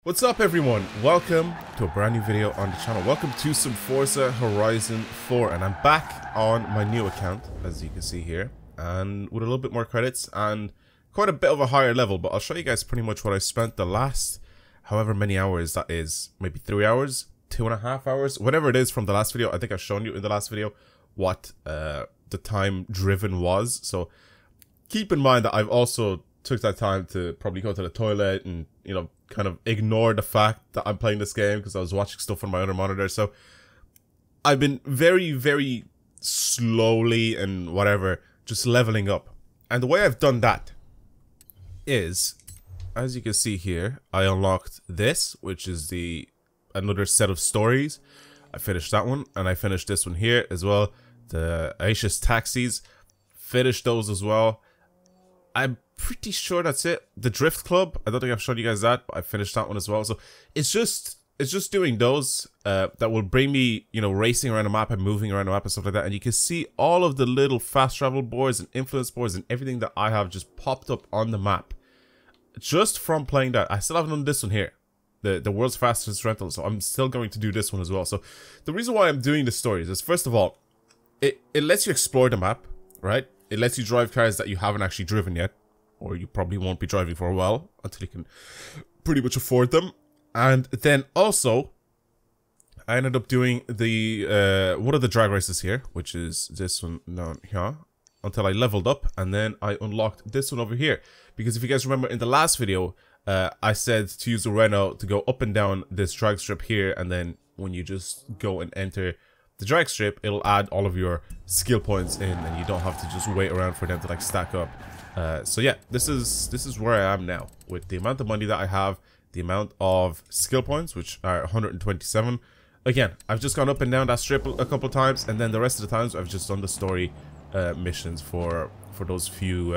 What's up everyone, welcome to a brand new video on the channel. Welcome to some Forza Horizon 4, and I'm back on my new account, as you can see here, and with a little bit more credits and quite a bit of a higher level. But I'll show you guys pretty much what I spent the last however many hours that is, maybe 3 hours, 2.5 hours, whatever it is from the last video. I think I've shown you in the last video what the time driven was, so keep in mind that I've also took that time to probably go to the toilet and, you know, kind of ignore the fact that I'm playing this game because I was watching stuff on my other monitor. So I've been very slowly and whatever just leveling up, and the way I've done that is, as you can see here, I unlocked this, which is another set of stories. I finished that one, and I finished this one here as well, the Aisha's Taxis. Finished those as well. I'm pretty sure that's it. The Drift Club, I don't think I've shown you guys that, but I finished that one as well. So it's just doing those that will bring me, you know, racing around the map and moving around the map and stuff like that. And you can see all of the little fast travel boards and influence boards and everything that I have just popped up on the map just from playing that. I still haven't done this one here, the world's fastest rental, so I'm still going to do this one as well. So the reason why I'm doing the stories is, first of all, it lets you explore the map, right? It lets you drive cars that you haven't actually driven yet, or you probably won't be driving for a while until you can pretty much afford them. And then also, I ended up doing the one of the drag races here, which is this one down here, until I leveled up, and then I unlocked this one over here. Because if you guys remember in the last video, I said to use the Renault to go up and down this drag strip here, and then when you just go and enter the drag strip, it'll add all of your skill points in, and you don't have to just wait around for them to like stack up. So yeah, this is where I am now with the amount of money that I have, the amount of skill points, which are 127. Again, I've just gone up and down that strip a couple times, and then the rest of the times I've just done the story missions for those few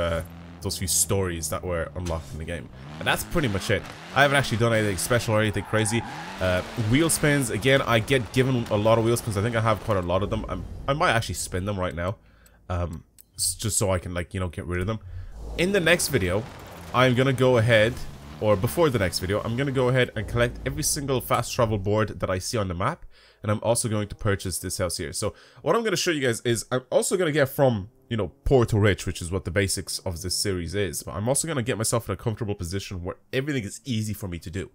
stories that were unlocked in the game, and that's pretty much it. I haven't actually done anything special or anything crazy. Wheel spins, again, I get given a lot of wheel spins. I think I have quite a lot of them. I might actually spin them right now, just so I can, like, you know, get rid of them. In the next video, I'm gonna go ahead, or before the next video, I'm gonna go ahead and collect every single fast travel board that I see on the map, and I'm also going to purchase this house here. So what I'm gonna show you guys is, I'm also gonna get from, you know, poor to rich, which is what the basics of this series is, but I'm also gonna get myself in a comfortable position where everything is easy for me to do.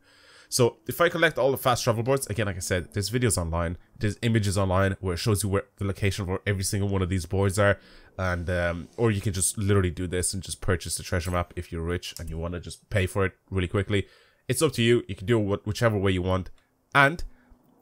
So if I collect all the fast travel boards, again, like I said, there's videos online, there's images online where it shows you where the location for every single one of these boards are, and or you can just literally do this and just purchase the treasure map if you're rich and you want to just pay for it really quickly. It's up to you. You can do it whichever way you want. And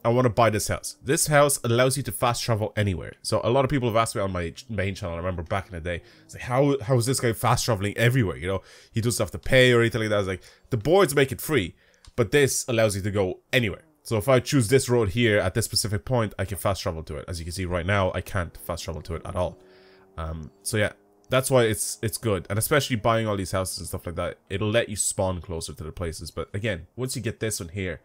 I want to buy this house. This house allows you to fast travel anywhere. So a lot of people have asked me on my main channel, I remember back in the day, it's like, how is this guy fast traveling everywhere? You know, he doesn't have to pay or anything like that. I was like, the boards make it free, but this allows you to go anywhere. So if I choose this road here at this specific point, I can fast travel to it. As you can see right now, I can't fast travel to it at all. So yeah, that's why it's good. And especially buying all these houses and stuff like that, it'll let you spawn closer to the places. But again, once you get this one here,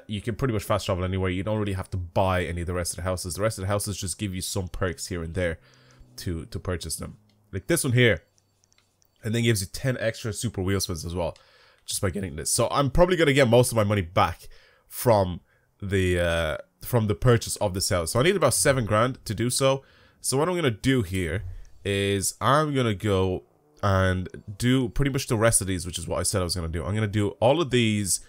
you can pretty much fast travel anywhere. You don't really have to buy any of the rest of the houses. The rest of the houses just give you some perks here and there to purchase them. Like this one here, and then gives you 10 extra super wheel spins as well, just by getting this. So I'm probably gonna get most of my money back from the purchase of this house. So I need about 7 grand to do so. So what I'm gonna do here is I'm gonna go and do pretty much the rest of these, which is what I said I was gonna do. I'm gonna do all of these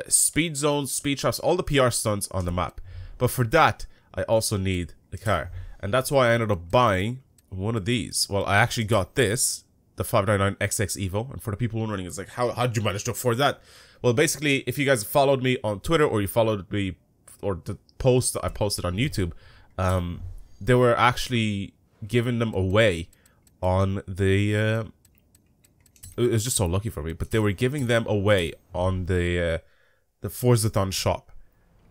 speed zones, speed traps, all the PR stunts on the map. But for that, I also need the car, and that's why I ended up buying one of these. Well, I actually got this, the 599 XX Evo, and for the people wondering, it's like, how did you manage to afford that? Well, basically, if you guys followed me on Twitter, or you followed me, or the post that I posted on YouTube, they were actually giving them away on the it was just so lucky for me, but they were giving them away on the Forzathon shop,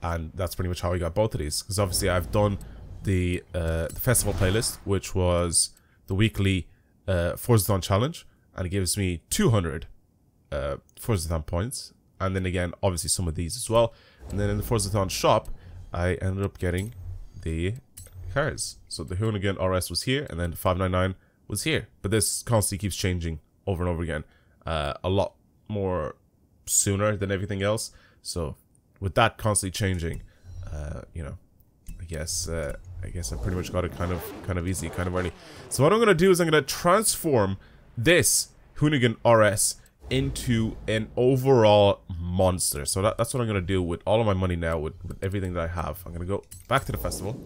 and that's pretty much how I got both of these. Because obviously I've done the festival playlist, which was the weekly Forzathon challenge, and it gives me 200 Forzathon points, and then again obviously some of these as well. And then in the Forzathon shop, I ended up getting the cars. So the Hoonigan RS was here, and then the 599 was here, but this constantly keeps changing over and over again. A lot more sooner than everything else. So with that constantly changing, you know, I guess I pretty much got it kind of easy, kind of early. So what I'm gonna do is I'm gonna transform this Hoonigan RS into an overall monster. So that's what I'm gonna do with all of my money now, with everything that I have. I'm gonna go back to the festival.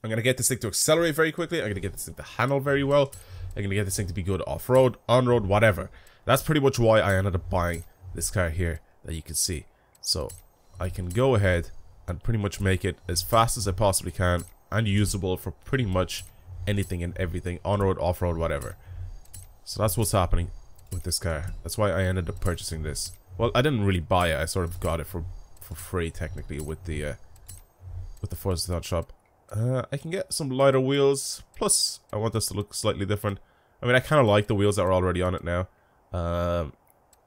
I'm gonna get this thing to accelerate very quickly. I'm gonna get this thing to handle very well. I'm gonna get this thing to be good off-road, on-road, whatever. That's pretty much why I ended up buying this car here that you can see. So I can go ahead and pretty much make it as fast as I possibly can and usable for pretty much anything and everything, on-road, off-road, whatever. So that's what's happening with this car. That's why I ended up purchasing this. Well, I didn't really buy it. I sort of got it for free technically with the Forza shop. I can get some lighter wheels. Plus, I want this to look slightly different. I mean, I kind of like the wheels that are already on it now. I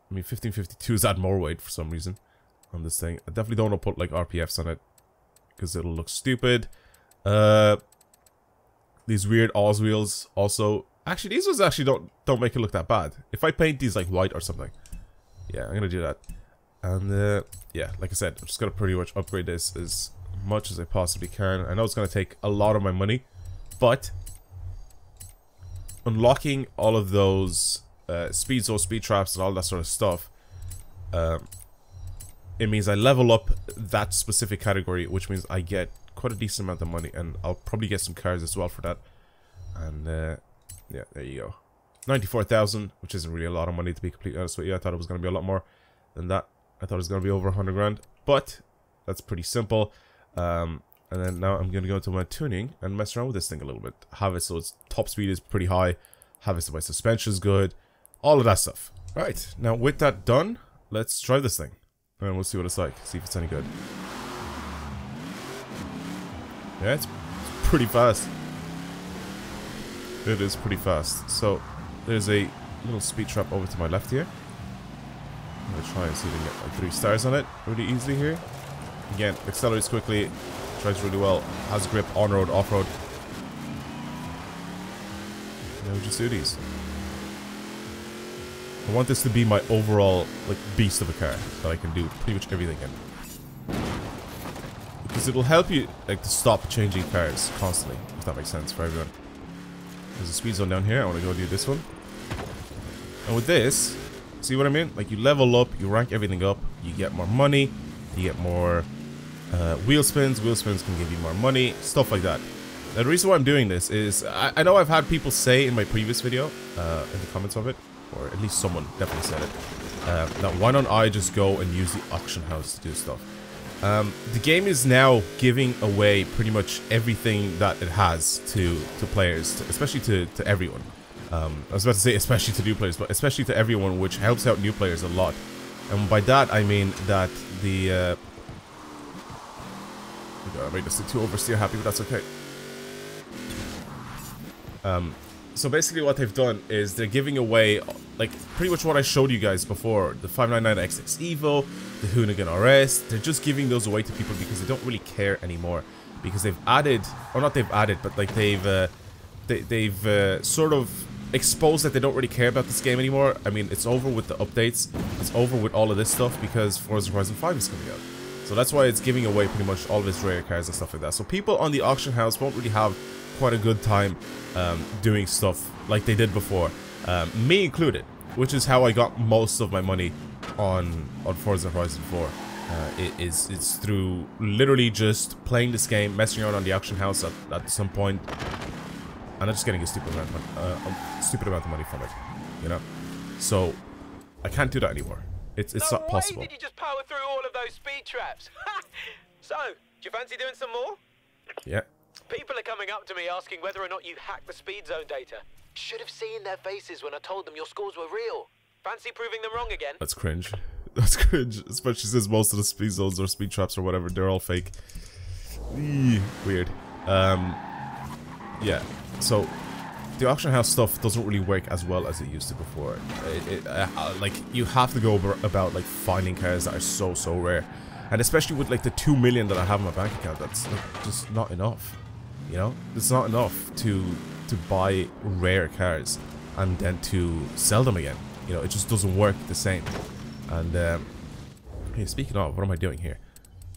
mean, 1552s add more weight for some reason on this thing. I definitely don't want to put like RPFs on it because it'll look stupid. These weird Oz wheels also. Actually, these ones actually don't make it look that bad. If I paint these like white or something, yeah, I'm gonna do that. And yeah, like I said, I'm just gonna pretty much upgrade this as much as I possibly can. I know it's gonna take a lot of my money, but unlocking all of those speed zones, speed traps, and all that sort of stuff, it means I level up that specific category, which means I get quite a decent amount of money, and I'll probably get some cars as well for that. And yeah, there you go. 94,000, which isn't really a lot of money to be completely honest with you. I thought it was going to be a lot more than that. I thought it was going to be over 100 grand, but that's pretty simple. And then now I'm going to go into my tuning and mess around with this thing a little bit. Have it so its top speed is pretty high. Have it so my suspension is good. All of that stuff. Right, now with that done, let's try this thing. And we'll see what it's like. See if it's any good. Yeah, it's pretty fast. It is pretty fast. So there's a little speed trap over to my left here. I'm gonna try and see if I can get like 3 stars on it really easily here. Again, accelerates quickly, tries really well, has grip on road, off road. Now we just do these. I want this to be my overall like beast of a car that I can do pretty much everything in. Because it'll help you like to stop changing cars constantly, if that makes sense for everyone. There's a speed zone down here. I want to go do this one. And with this, see what I mean? Like you level up, you rank everything up, you get more money, you get more wheel spins. Wheel spins can give you more money, stuff like that. Now, the reason why I'm doing this is I know I've had people say in my previous video, in the comments of it, or at least someone definitely said it, that why don't I just go and use the auction house to do stuff. The game is now giving away pretty much everything that it has to players, especially to everyone. I was about to say especially to new players, but especially to everyone, which helps out new players a lot. And by that I mean that the I made this too oversteer happy, but that's okay. So basically what they've done is they're giving away like pretty much what I showed you guys before, the 599XX Evo, the Hoonigan RS. They're just giving those away to people because they don't really care anymore, because they've added, or not they've added, but like they've sort of exposed that they don't really care about this game anymore. I mean, it's over with the updates, it's over with all of this stuff because Forza Horizon 5 is coming out. So that's why it's giving away pretty much all of its rare cars and stuff like that. So people on the auction house won't really have quite a good time doing stuff like they did before, me included, which is how I got most of my money on Forza Horizon 4. It's through literally just playing this game, messing around on the auction house at some point, and I'm just getting a stupid amount of money from it, you know. So I can't do that anymore. It's not possible. Did you just power through all of those speed traps? So, do you fancy doing some more? Yeah. People are coming up to me asking whether or not you hacked the speed zone data. Should have seen their faces when I told them your scores were real. Fancy proving them wrong again? That's cringe. That's cringe. Especially since most of the speed zones or speed traps or whatever, they're all fake. Eee, weird. Yeah. So the auction house stuff doesn't really work as well as it used to before. Like you have to go about like finding cars that are so rare, and especially with like the 2 million that I have in my bank account, that's like, just not enough. You know, it's not enough to buy rare cars and then to sell them again. You know, it just doesn't work the same. And hey, speaking of, what am I doing here?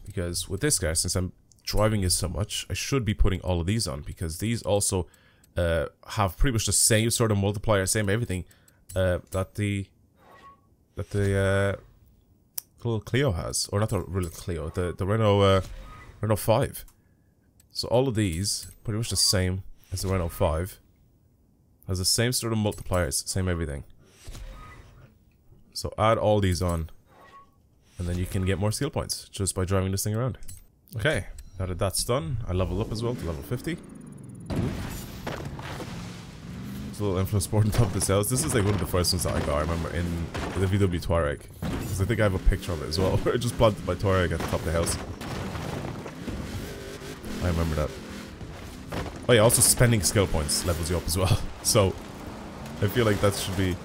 Because with this guy, since I'm driving it so much, I should be putting all of these on, because these also have pretty much the same sort of multiplier, same everything that the little Clio has, or not the real Clio, the Renault 5. So all of these pretty much the same as the Renault 5. Has the same sort of multipliers, same everything. So add all these on, and then you can get more skill points just by driving this thing around. Okay, now that that's done, I level up as well to level 50. There's a little influence board on top of this house. This is like one of the first ones that I got, I remember, in the VW Touareg. Because I think I have a picture of it as well, where I just planted my Touareg at the top of the house. I remember that. Oh yeah, also spending skill points levels you up as well. So, I feel like that should be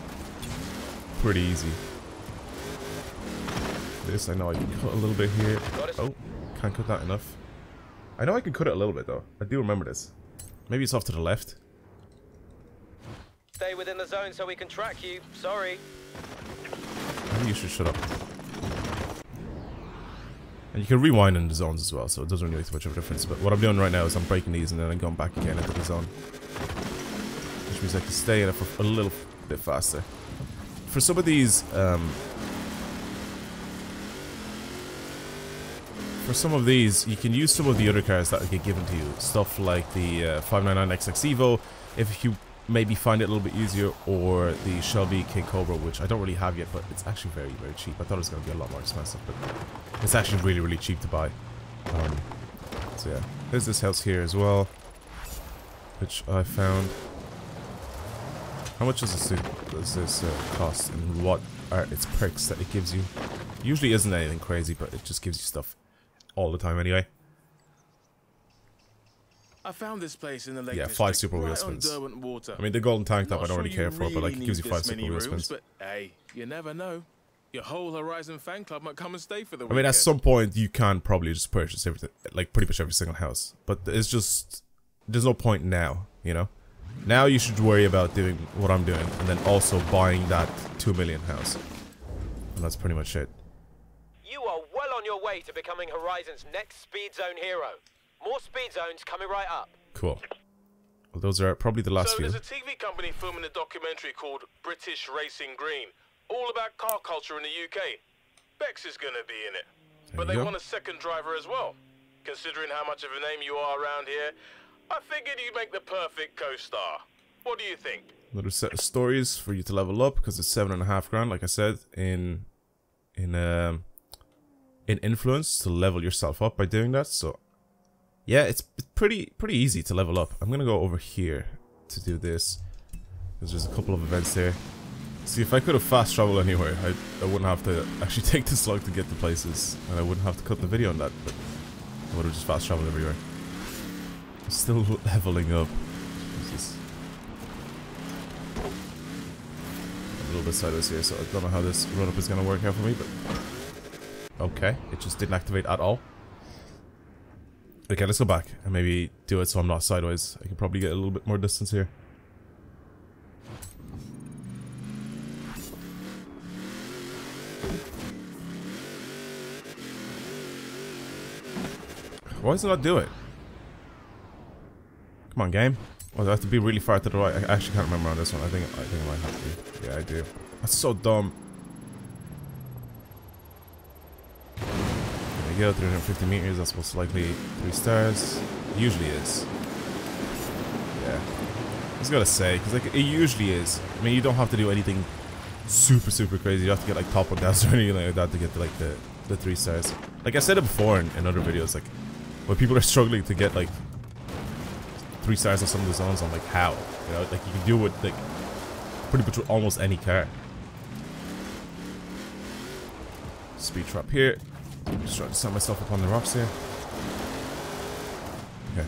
pretty easy. This, I know I can cut a little bit here. Oh, can't cut that enough. I know I can cut it a little bit though. I do remember this. Maybe it's off to the left. Stay within the zone so we can track you. Sorry. Maybe you should shut up. And you can rewind in the zones as well, so it doesn't really make too much of a difference. But what I'm doing right now is I'm breaking these and then I'm going back again into the zone. Which means I can stay in it for a little bit faster. For some of these, you can use some of the other cars that get given to you. Stuff like the 599XX Evo, if you maybe find it a little bit easier, or the Shelby King Cobra, which I don't really have yet, but it's actually very, very cheap. I thought it was going to be a lot more expensive, but it's actually really, really cheap to buy. So yeah, there's this house here as well, which I found. How much does this cost, and what are its perks that it gives you? Usually isn't anything crazy, but it just gives you stuff all the time anyway. I found this place in the Lake Yeah, District, 5 super wheel spins. I mean, the golden tank top I don't really care for, but like it gives you 5 super wheel spins. But hey, you never know. Your whole Horizon fan club might come and stay for the weekend. I mean, at some point you can probably just purchase everything, like pretty much every single house. But it's just, there's no point now, you know? Now you should worry about doing what I'm doing, and then also buying that 2 million house. And that's pretty much it. You are well on your way to becoming Horizon's next speed zone hero. More speed zones coming right up. Cool. Well, those are probably the last few. So there's a TV company filming a documentary called British Racing Green, all about car culture in the UK. Bex is going to be in it. But they want a second driver as well. Considering how much of a name you are around here, I figured you'd make the perfect co-star. What do you think? Another set of stories for you to level up, because it's 7.5 grand, like I said, in influence to level yourself up by doing that. So yeah, it's pretty easy to level up. I'm gonna go over here to do this, because there's a couple of events there. See, if I could have fast traveled anywhere, I wouldn't have to actually take this log to get to places, and I wouldn't have to cut the video on that, but I would have just fast traveled everywhere. I'm still leveling up. Jesus. A little bit sideways here, so I don't know how this run up is gonna work out for me, but okay, it just didn't activate at all. Okay, let's go back and maybe do it so I'm not sideways. I can probably get a little bit more distance here. Why does it not do it? Come on, game. Oh, do I have to be really far to the right? I actually can't remember on this one. I think I might have to. Yeah, I do. That's so dumb. There we go, 350 meters. That's most likely 3 stars. It usually is. Yeah. I was gonna say, because like it usually is. I mean, you don't have to do anything super crazy. You have to get like top 1,000 or anything like that to get to, like the 3 stars. Like I said it before in other videos, like when people are struggling to get like 3 stars on some of the zones, I'm like, how? You know, like you can do it like pretty much with almost any car. Speed trap here. Just trying to set myself up on the rocks here. Okay.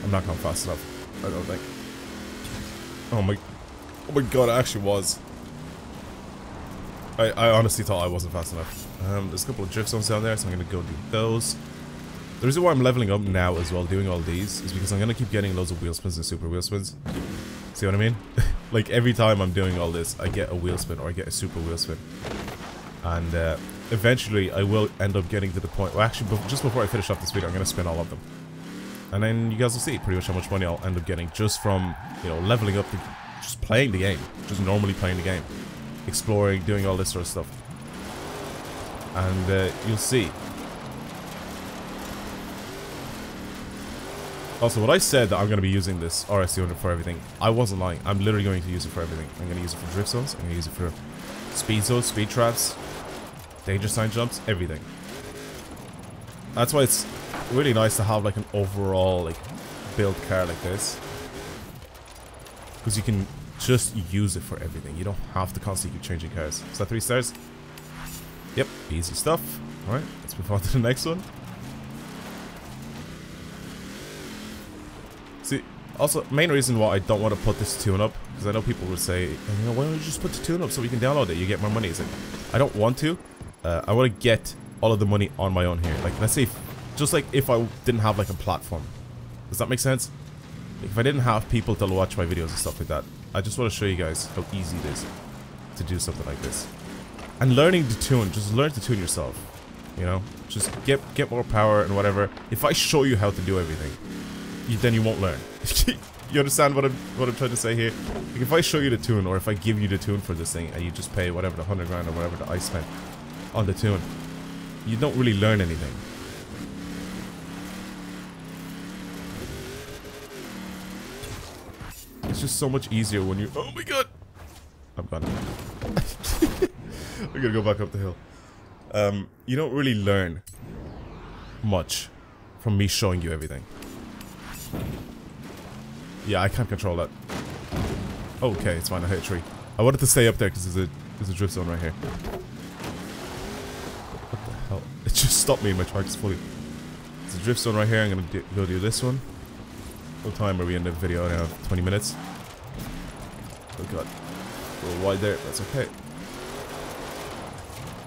I'm not going fast enough, I don't think. Oh my god, I actually was. I honestly thought I wasn't fast enough. There's a couple of drift zones down there, so I'm gonna go do those. The reason why I'm leveling up now as well, doing all these, is because I'm gonna keep getting loads of wheel spins and super wheel spins. See what I mean? Like every time I'm doing all this, I get a wheel spin or I get a super wheel spin. And eventually I will end up getting to the point, well actually just before I finish off this video, I'm going to spin all of them. And then you guys will see pretty much how much money I'll end up getting just from, you know, leveling up, just playing the game. Just normally playing the game. Exploring, doing all this sort of stuff. And you'll see. Also, when I said that I'm going to be using this RS200 for everything, I wasn't lying. I'm literally going to use it for everything. I'm going to use it for drift zones. I'm going to use it for speed zones, speed traps, danger sign jumps, everything. That's why it's really nice to have like an overall like build car like this. Because you can just use it for everything. You don't have to constantly keep changing cars. Is that 3 stars? Yep, easy stuff. Alright, let's move on to the next one. See, also, main reason why I don't want to put this tune up, because I know people would say, you know, why don't you just put the tune up so we can download it, you get more money. It's like, I don't want to. I want to get all of the money on my own here. Like, let's say, just like if I didn't have like a platform. Does that make sense? Like, if I didn't have people to watch my videos and stuff like that, I just want to show you guys how easy it is to do something like this. And learning to tune, just learn to tune yourself. You know, just get more power and whatever. If I show you how to do everything, then you won't learn. You understand what I'm trying to say here? Like if I show you the tune, or if I give you the tune for this thing, and you just pay whatever the 100 grand or whatever that I spent on the tune, you don't really learn anything. It's just so much easier when you. Oh my god! I'm gone. I'm gonna go back up the hill. You don't really learn much from me showing you everything. Yeah, I can't control that. Okay, it's fine. I hit a tree. I wanted to stay up there because there's a drift zone right here. What the hell? It just stopped me in my tracks fully. There's a drift zone right here. I'm gonna go do this one. What time are we in the video now? 20 minutes. Oh god. A little wide there. That's okay.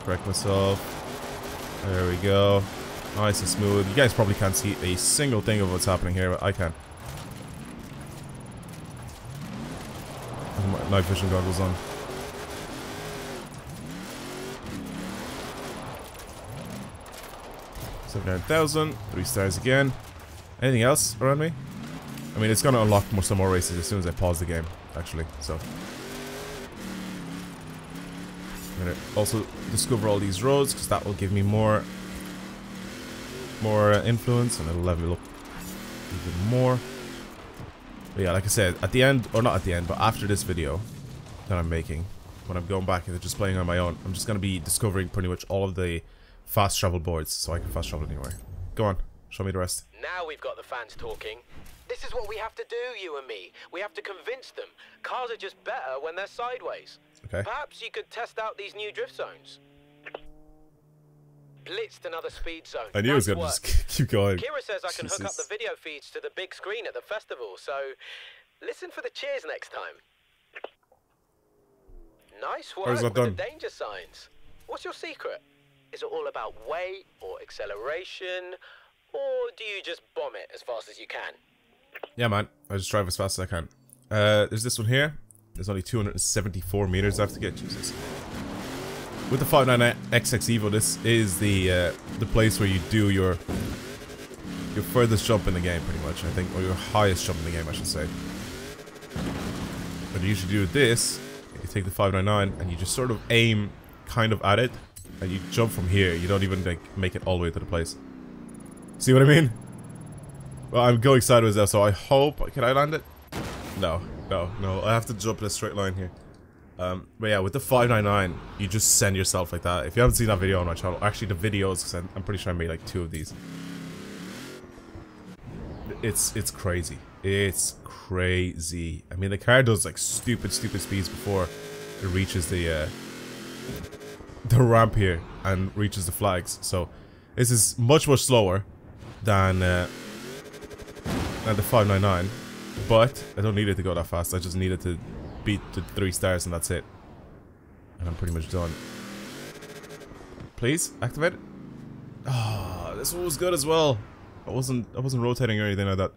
Correct myself. There we go. Nice and smooth. You guys probably can't see a single thing of what's happening here, but I can. My night vision goggles on. $79,000. 3 stars again. Anything else around me? I mean, it's gonna unlock some more races as soon as I pause the game, actually. So I'm gonna also discover all these roads because that will give me more influence, and it'll level up even more. But yeah, like I said, at the end, or not at the end, but after this video that I'm making, when I'm going back and just playing on my own, I'm just going to be discovering pretty much all of the fast travel boards so I can fast travel anywhere. Go on, show me the rest. Now we've got the fans talking. This is what we have to do, you and me. We have to convince them. Cars are just better when they're sideways. Okay. Perhaps you could test out these new drift zones. Blitzed another speed zone. I knew it was going to just keep going. Kira says I can hook up the video feeds to the big screen at the festival, so listen for the cheers next time. Nice work with the danger signs. What's your secret? Is it all about weight or acceleration, or do you just bomb it as fast as you can? Yeah, man. I just drive as fast as I can. There's this one here. There's only 274 meters I have to get. Jesus. With the 599 XX Evo, this is the place where you do your furthest jump in the game, pretty much, I think, or your highest jump in the game, I should say. What you usually do with this, you take the 599 and you just sort of aim kind of at it, and you jump from here. You don't even like make it all the way to the place. See what I mean? Well, I'm going sideways now, so I hope. Can I land it? No. I have to jump in a straight line here. But yeah, with the 599, you just send yourself like that. If you haven't seen that video on my channel, actually the videos, because I'm pretty sure I made like 2 of these. It's crazy. It's crazy. I mean, the car does like stupid speeds before it reaches the ramp here and reaches the flags. So this is much slower than the 599. But I don't need it to go that fast. I just need it to beat the 3 stars and that's it. And I'm pretty much done. Please activate it. Ah, this one was good as well. I wasn't rotating or anything like that.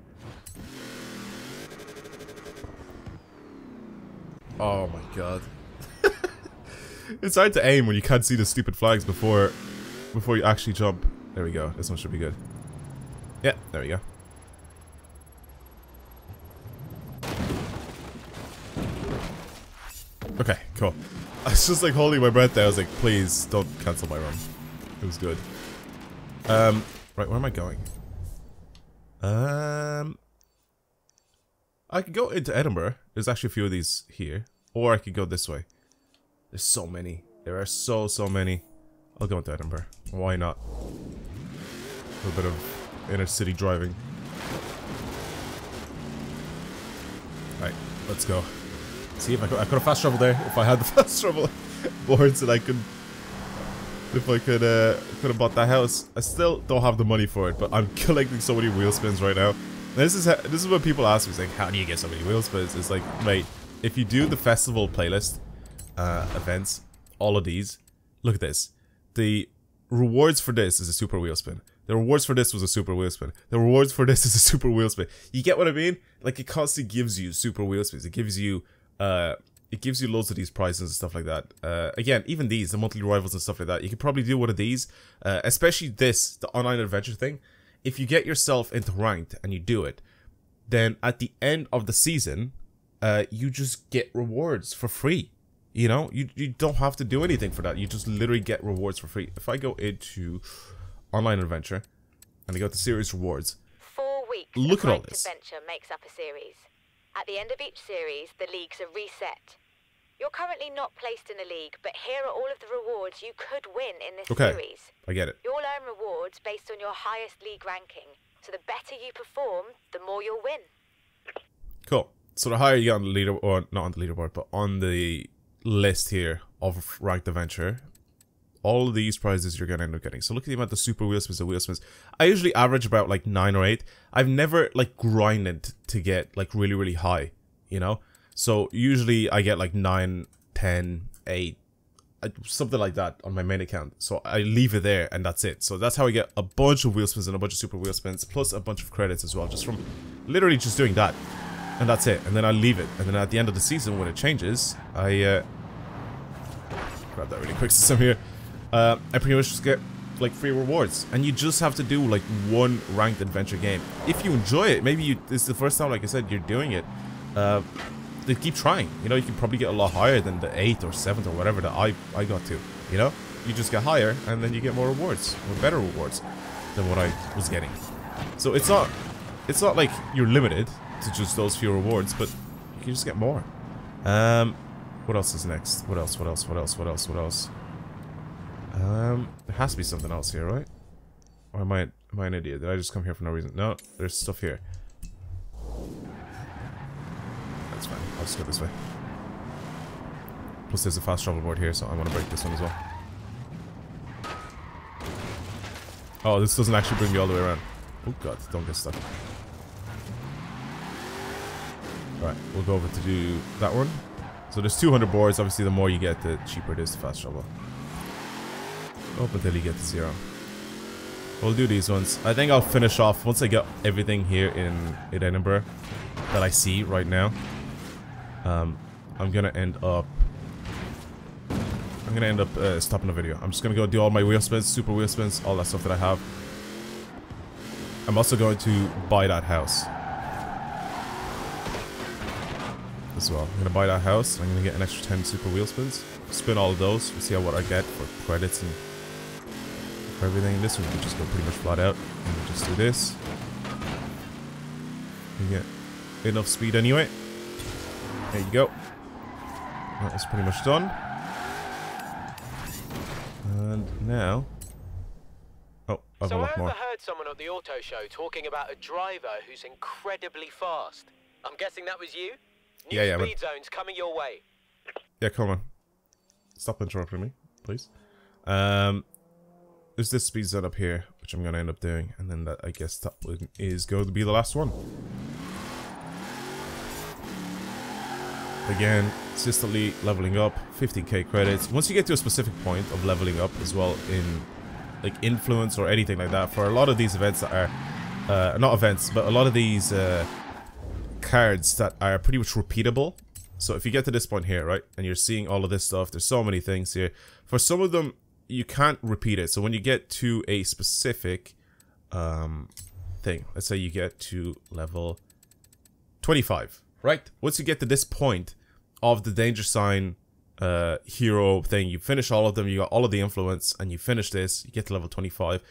Oh my god. It's hard to aim when you can't see the stupid flags before you actually jump. There we go. This one should be good. Yeah, there we go. Okay, cool. I was just like holding my breath there. I was like, please don't cancel my run. It was good. Right, where am I going? I could go into Edinburgh. There's actually a few of these here. Or I could go this way. There's so many. There are so many. I'll go into Edinburgh. Why not? A little bit of inner city driving. Right, let's go. See if I could have fast travel there. If I had the fast travel boards, and I could, if I could have bought that house. I still don't have the money for it, but I'm collecting so many wheel spins right now. This is what people ask me. It's like, how do you get so many wheel spins? It's like, mate, if you do the festival playlist events, all of these, look at this. The rewards for this is a super wheel spin. The rewards for this was a super wheel spin. The rewards for this is a super wheel spin. You get what I mean? Like, it constantly gives you super wheel spins. It gives you loads of these prizes and stuff like that. Again, even these, the monthly rivals and stuff like that, you could probably do one of these, especially this, the online adventure thing. If you get yourself into ranked and you do it, then at the end of the season, you just get rewards for free. You know, you don't have to do anything for that. You just literally get rewards for free. If I go into online adventure and I go to series rewards, 4 weeks look of at all ranked this. adventure makes up a series. At the end of each series, the leagues are reset. You're currently not placed in a league, but here are all of the rewards you could win in this series. I get it. You'll earn rewards based on your highest league ranking. So the better you perform, the more you'll win. Cool. So the higher you get on the leader, or not on the leaderboard, but on the list here of ranked adventure, all of these prizes you're gonna end up getting. So look at the amount of super wheel spins and wheel spins. I usually average about like 9 or 8. I've never like grinded to get like really high, you know. So usually I get like 9, 10, 8, something like that on my main account. So I leave it there and that's it. So that's how I get a bunch of wheel spins and a bunch of super wheel spins, plus a bunch of credits as well, just from literally just doing that. And that's it. And then I leave it. And then at the end of the season, when it changes, I grab that really quick since I'm here. I pretty much just get like free rewards, and you just have to do like one ranked adventure game. If you enjoy it, maybe it's the first time, like I said, you're doing it. They keep trying. You know, you can probably get a lot higher than the 8th or 7th or whatever that I got to. You know, you just get higher, and then you get more rewards, or better rewards than what I was getting. So it's not like you're limited to just those few rewards, but you can just get more. What else is next? What else? There has to be something else here, right? Or am I an idiot? Did I just come here for no reason? No, there's stuff here. That's fine. I'll just go this way. Plus there's a fast travel board here, so I want to break this one as well. Oh, this doesn't actually bring me all the way around. Oh god, don't get stuck. Alright, we'll go over to do that one. So there's 200 boards. Obviously, the more you get, the cheaper it is to fast travel. Up until you get to 0. We'll do these ones. I think I'll finish off once I get everything here in Edinburgh that I see right now. I'm gonna end up stopping the video. I'm just gonna go do all my wheel spins, super wheel spins, all that stuff that I have. I'm also going to buy that house as well. I'm gonna buy that house. I'm gonna get an extra 10 super wheel spins. Spin all of those. We'll see what I get for credits and for everything. This one we just go pretty much flat out. And we'll just do this. You get enough speed anyway. There you go. That's pretty much done. And now, oh, I've a lot more. So I overheard someone at the auto show talking about a driver who's incredibly fast. I'm guessing that was you? New speed zones coming your way. Yeah, come on. Stop interrupting me, please. There's this speed zone up here, which I'm going to end up doing. And then that, I guess that is going to be the last one. Again, consistently leveling up, 15k credits. Once you get to a specific point of leveling up as well in like influence or anything like that, for a lot of these events that are, not events, but a lot of these cards that are pretty much repeatable, So if you get to this point here, right, and you're seeing all of this stuff, there's so many things here. For some of them, you can't repeat it. So when you get to a specific thing, let's say you get to level 25, right? Once you get to this point of the danger sign hero thing, you finish all of them, you got all of the influence, and you finish this, you get to level 25.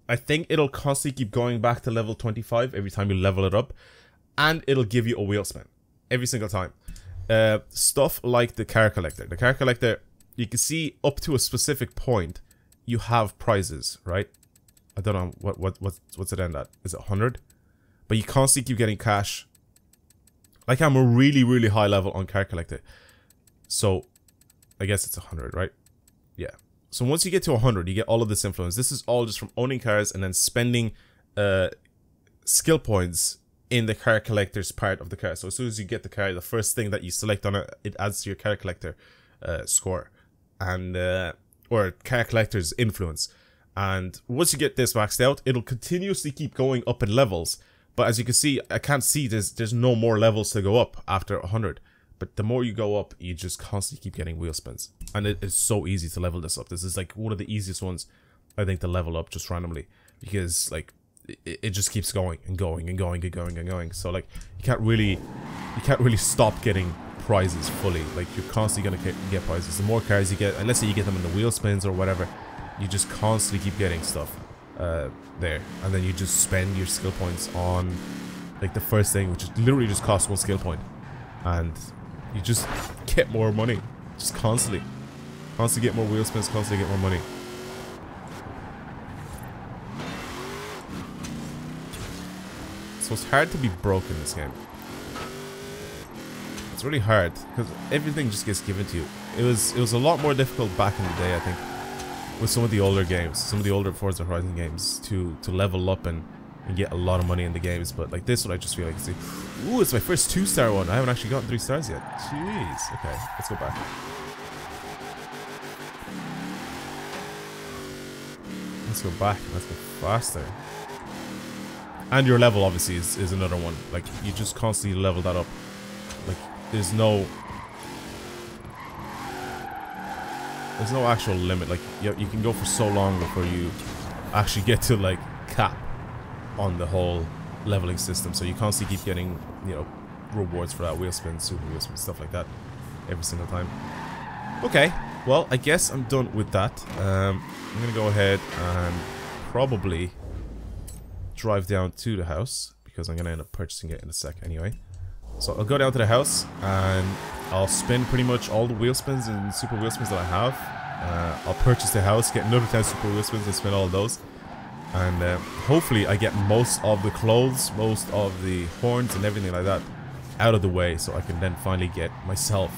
I think it'll constantly keep going back to level 25 every time you level it up, and it'll give you a wheel spin every single time. Stuff like the car collector. The car collector, you can see up to a specific point, you have prizes, right? I don't know what's it end at. Is it 100? But you constantly keep getting cash. Like, I'm a really high level on car collector, so I guess it's 100, right? Yeah. So once you get to 100, you get all of this influence. This is all just from owning cars and then spending skill points in the car collector's part of the car. So as soon as you get the car, the first thing that you select on it, it adds to your car collector score, and or car collector's influence. And once you get this maxed out, it'll continuously keep going up in levels. But as you can see, I can't see there's no more levels to go up after 100. But the more you go up, you just constantly keep getting wheel spins. And it is so easy to level this up. This is like one of the easiest ones, I think, to level up just randomly. Because like it just keeps going and going and going and going and going. So like you can't really stop getting prizes fully. Like you're constantly gonna get prizes. The more cars you get, and let's say you get them in the wheel spins or whatever, you just constantly keep getting stuff there. And then you just spend your skill points on like the first thing, which is literally just costs 1 skill point. And you just get more money, just constantly get more wheel spins, constantly get more money. So it's hard to be broke in this game. It's really hard because everything just gets given to you. It was a lot more difficult back in the day, I think, with some of the older games, some of the older Forza Horizon games, to level up and get a lot of money in the games. But like this one, I just feel like it's ooh, it's my first 2-star one. I haven't actually gotten 3 stars yet. Jeez. Okay, let's go back. Let's go back. Let's go faster. And your level obviously is another one. Like you just constantly level that up. Like there's no actual limit. Like you can go for so long before you actually get to like cap on the whole leveling system. So you constantly keep getting, you know, rewards for that, wheel spins, super wheel spins, stuff like that every single time. Okay, well I guess I'm done with that. I'm gonna go ahead and probably drive down to the house because I'm gonna end up purchasing it in a sec anyway. So I'll go down to the house and I'll spin pretty much all the wheel spins and super wheel spins that I have. I'll purchase the house, get another 10 super wheel spins and spin all of those. And hopefully I get most of the clothes, most of the horns and everything like that out of the way, so I can then finally get myself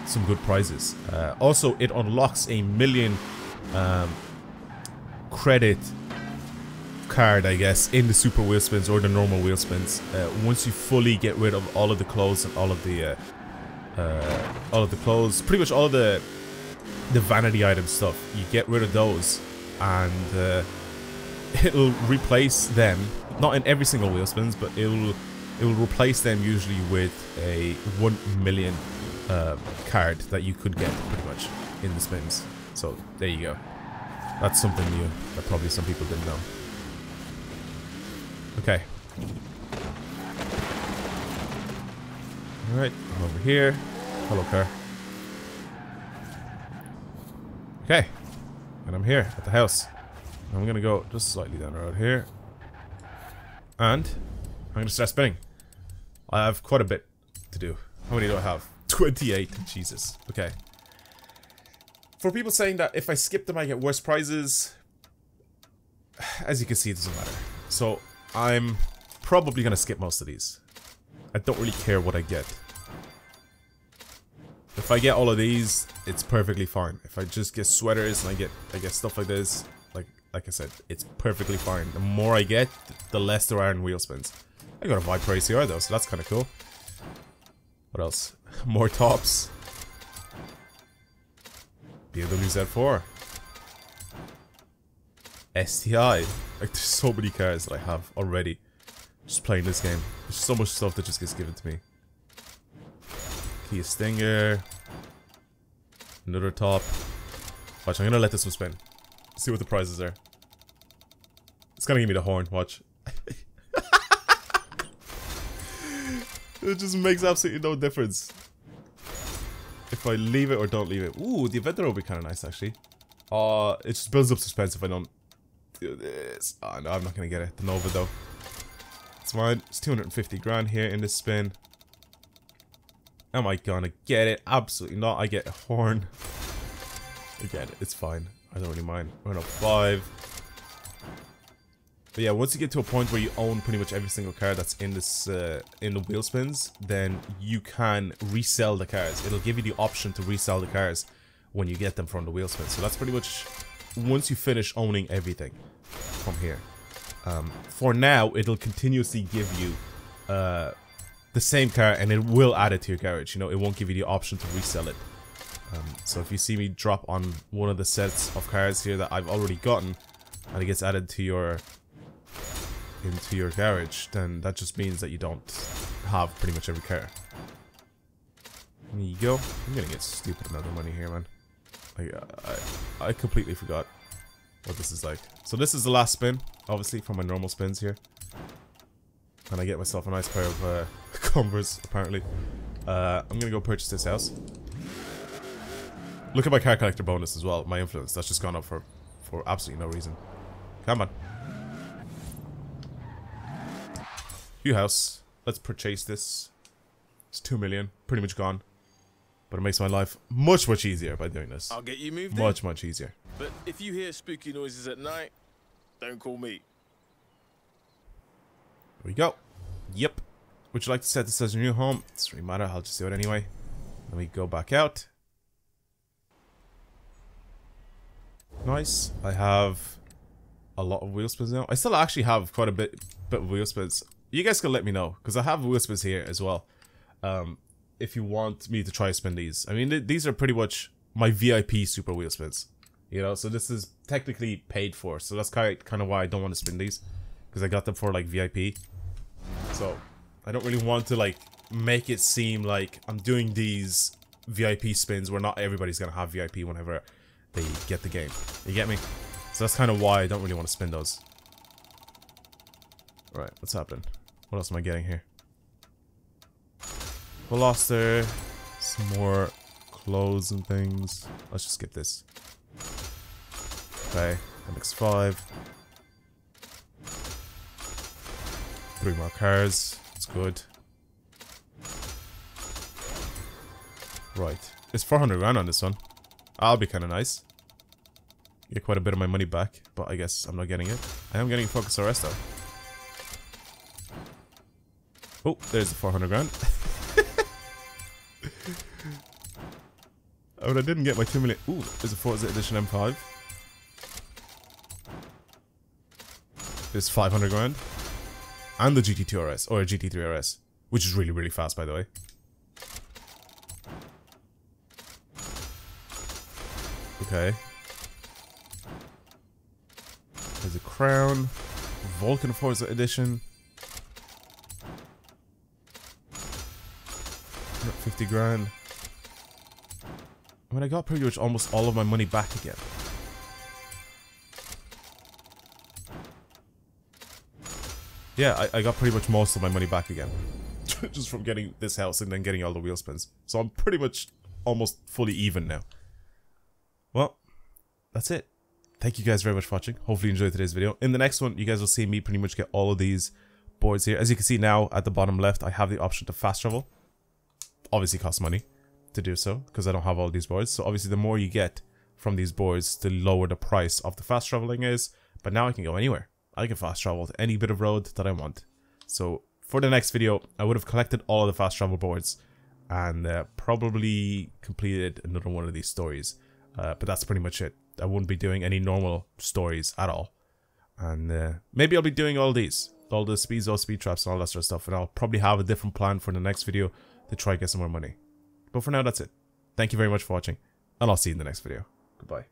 some good prizes. Also, it unlocks a 1,000,000 credit card, I guess, in the super wheel spins or the normal wheel spins. Once you fully get rid of all of the clothes and all of the clothes, pretty much all of the vanity item stuff, you get rid of those, and it'll replace them, not in every single wheel spins, but it will replace them usually with a 1,000,000 card that you could get pretty much in the spins. So there you go. That's something new that probably some people didn't know. Okay. Alright, I'm over here. Hello, car. Okay. And I'm here at the house. I'm gonna go just slightly down the road here. And I'm gonna start spinning. I have quite a bit to do. How many do I have? 28. Jesus. Okay. For people saying that if I skip them I get worse prizes, as you can see, it doesn't matter. So I'm probably gonna skip most of these. I don't really care what I get. If I get all of these, it's perfectly fine. If I just get sweaters and I get stuff like this, like I said, it's perfectly fine. The more I get, the less there are in wheel spins. I got a Viper ACR though, so that's kind of cool. What else? More tops. BMW Z4. STI. Like, there's so many cars that I have already just playing this game. There's so much stuff that just gets given to me. Kia Stinger. Another top. Watch, I'm gonna let this one spin. See what the prizes are. It's gonna give me the horn, watch. It just makes absolutely no difference if I leave it or don't leave it. Ooh, the event will be kind of nice, actually. It just builds up suspense if I don't do this. Oh, no, I'm not gonna get it. The Nova, though. It's fine. It's 250 grand here in this spin. Am I gonna get it? Absolutely not. I get a horn. Again, it's fine. I don't really mind. We're up 5. But yeah, once you get to a point where you own pretty much every single car that's in this in the wheel spins, then you can resell the cars. It'll give you the option to resell the cars when you get them from the wheel spins. So that's pretty much once you finish owning everything from here. For now, it'll continuously give you the same car, and it will add it to your garage. You know, it won't give you the option to resell it. So if you see me drop on one of the sets of cars here that I've already gotten, and it gets added to your into your garage, then that just means that you don't have pretty much every car. There you go. I'm gonna get stupid amount of money here, man. I completely forgot what this is like. So this is the last spin, obviously, from my normal spins here. And I get myself a nice pair of Converse, apparently. I'm gonna go purchase this house. Look at my car collector bonus as well, my influence. That's just gone up for absolutely no reason. Come on. View house. Let's purchase this. It's 2 million. Pretty much gone. But it makes my life much, much easier by doing this. I'll get you moved much, in. Much easier. But if you hear spooky noises at night, don't call me. There we go. Yep. Would you like to set this as your new home? It doesn't really matter. I'll just do it anyway. Let me go back out. Nice. I have a lot of wheel spins now. I still actually have quite a bit of wheel spins. You guys can let me know, because I have wheel spins here as well. If you want me to try to spin these. I mean, these are pretty much my VIP super wheel spins. You know, so this is technically paid for. So that's kind of why I don't want to spin these, because I got them for like VIP. So I don't really want to like make it seem like I'm doing these VIP spins where not everybody's gonna have VIP whenever they get the game. You get me? So that's kind of why I don't really want to spin those. Right, what's happening? What else am I getting here? Veloster, some more clothes and things. Let's just skip this. Okay, MX-5. 3 more cars. It's good. Right, it's 400 grand on this one. That'll be kind of nice. Get quite a bit of my money back, but I guess I'm not getting it. I am getting Focus RS though. Oh, there's the 400 grand. Oh, but I didn't get my 2 million. Ooh, there's a Forza Edition M5. There's 500 grand. And the GT2 RS, or a GT3 RS. Which is really, really fast, by the way. Okay. There's a Crown. Vulcan Forza Edition. 50 grand. I mean, I got pretty much almost all of my money back again. Yeah, I got pretty much most of my money back again. Just from getting this house and then getting all the wheel spins. So I'm pretty much almost fully even now. Well, that's it. Thank you guys very much for watching. Hopefully you enjoyed today's video. In the next one, you guys will see me pretty much get all of these boards here. As you can see now, at the bottom left, I have the option to fast travel. Obviously costs money to do so, because I don't have all these boards. So obviously the more you get from these boards, the lower the price of the fast traveling is. But now I can go anywhere. I can fast travel to any bit of road that I want. So for the next video, I would have collected all of the fast travel boards and probably completed another one of these stories. But that's pretty much it. I wouldn't be doing any normal stories at all. And maybe I'll be doing all these. All the speed traps and all that sort of stuff. And I'll probably have a different plan for the next video to try and get some more money. But for now, that's it. Thank you very much for watching. And I'll see you in the next video. Goodbye.